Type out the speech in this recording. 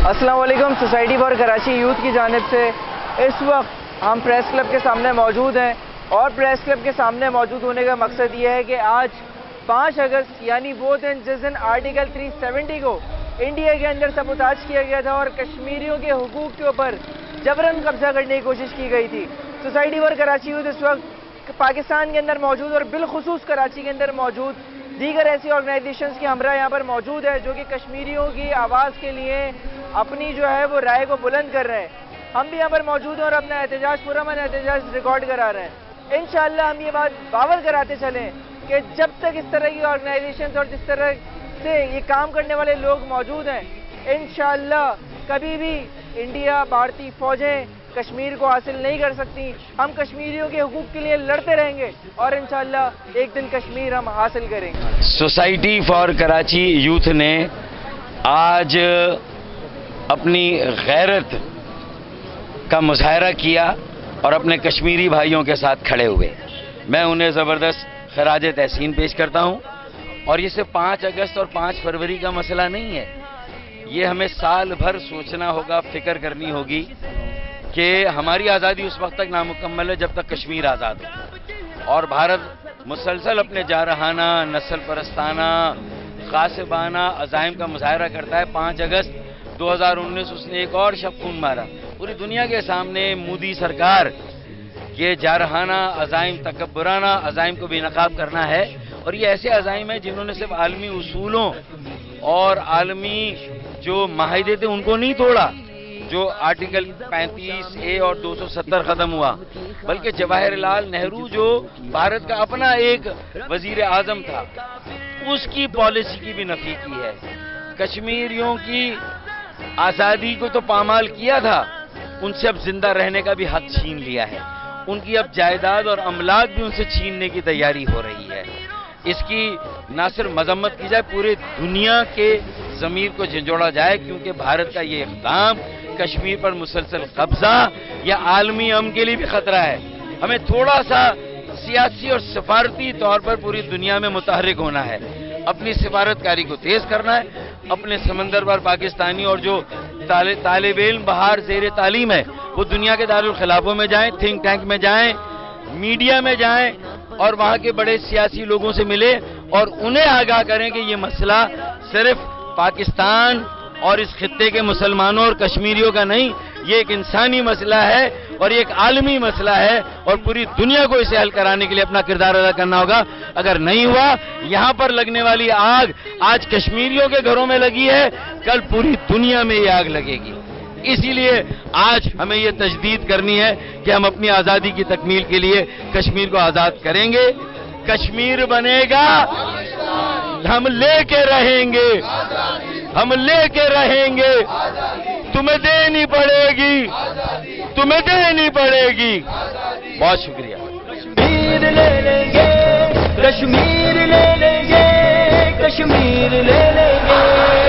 السلام علیکم. Society for Karachi youth کی جانب سے اس وقت ہم پریس کلب کے سامنے موجود ہیں، اور پریس کلب کے سامنے موجود ہونے کا مقصد یہ ہے کہ آج 5 اگست یعنی وہ دن جس دن آرٹیکل 370 کو انڈیا کے اندر سبوتاج کیا گیا تھا اور کشمیریوں کے حقوق کے اوپر جبراً قبضہ کرنے کی کوشش کی گئی تھی. سوسائٹی فار کراچی یوتھ اس وقت پاکستان کے اندر موجود اور بالخصوص کراچی کے اندر موجود دیگر ایسی آرگنائزیشنز کے ہمراہ یہاں پر موجود ہے جو کہ کشمیریوں کی آواز کے لیے اپنی جو ہے وہ رائے کو بلند کر رہے ہیں. ہم بھی یہاں پر موجود ہیں اور اپنا احتجاج پرامن احتجاج ریکارڈ کرا رہے ہیں. انشاءاللہ ہم یہ بات باور کراتے چلیں کہ جب تک اس طرح کی آرگنائزیشنز اور جس طرح سے یہ کام کرنے والے لوگ موجود ہیں، انشاءاللہ کبھی بھی انڈیا بھارتی فوجیں کشمیر کو حاصل نہیں کر سکتی. ہم کشمیریوں کے حقوق کے لیے لڑتے رہیں گے اور انشاءاللہ ایک دن کشمیر ہم حاصل کریں گے. سوسائٹی فار کراچی یوتھ نے آج اپنی غیرت کا مظاہرہ کیا اور اپنے کشمیری بھائیوں کے ساتھ کھڑے ہوئے. میں انہیں زبردست خراج تحسین پیش کرتا ہوں. اور یہ صرف 5 اگست اور 5 فروری کا مسئلہ نہیں ہے، یہ ہمیں سال بھر سوچنا ہوگا، فکر کرنی ہوگی کہ ہماری آزادی اس وقت تک نامکمل ہے جب تک کشمیر آزاد ہو. اور بھارت مسلسل اپنے جارحانہ، نسل پرستانہ، غاصبانہ عزائم کا مظاہرہ کرتا ہے. 5 اگست 2019 اس نے ایک اور شب خون مارا. پوری دنیا کے سامنے مودی سرکار یہ جارحانہ عزائم، تکبرانہ عزائم کو بے نقاب کرنا ہے. اور یہ ایسے عزائم ہیں جنہوں نے صرف عالمی اصولوں اور عالمی جو معاہدے تھے ان کو نہیں توڑا، جو آرٹیکل 35A اور 270 ختم ہوا، بلکہ جواہر لال نہرو جو بھارت کا اپنا ایک وزیر اعظم تھا، اس کی پالیسی کی بھی نفی کی ہے. کشمیریوں کی آزادی کو تو پامال کیا تھا، ان سے اب زندہ رہنے کا بھی حق چھین لیا ہے. ان کی اب جائیداد اور املاک بھی ان سے چھیننے کی تیاری ہو رہی ہے. اس کی نہ صرف مذمت کی جائے، پورے دنیا کے ضمیر کو جھنجھوڑا جائے، کیونکہ بھارت کا یہ اقدام کشمیر پر مسلسل قبضہ یا عالمی امن کے لیے بھی خطرہ ہے. ہمیں تھوڑا سا سیاسی اور سفارتی طور پر پوری دنیا میں متحرک ہونا ہے، اپنی سفارتکاری کو تیز کرنا ہے. اپنے سمندر پر پاکستانی اور جو طالب علم باہر زیر تعلیم ہے وہ دنیا کے دارالخلافوں میں جائیں، تھنک ٹینک میں جائیں، میڈیا میں جائیں اور وہاں کے بڑے سیاسی لوگوں سے ملے اور انہیں آگاہ کریں کہ یہ مسئلہ صرف پاکستان اور اس خطے کے مسلمانوں اور کشمیریوں کا نہیں، یہ ایک انسانی مسئلہ ہے اور یہ ایک عالمی مسئلہ ہے اور پوری دنیا کو اسے حل کرانے کے لیے اپنا کردار ادا کرنا ہوگا. اگر نہیں ہوا، یہاں پر لگنے والی آگ آج کشمیریوں کے گھروں میں لگی ہے، کل پوری دنیا میں یہ آگ لگے گی. اسی لیے آج ہمیں یہ تجدید کرنی ہے کہ ہم اپنی آزادی کی تکمیل کے لیے کشمیر کو آزاد کریں گے. کشمیر بنے گا، ہم لے کے رہیں گے، ہم لے کے رہیں گے. تمہیں دینی پڑے گی، تمہیں دینی پڑے گی. بہت شکریہ. کشمیر لے لیں گے، کشمیر لے لیں گے، کشمیر لے لیں گے.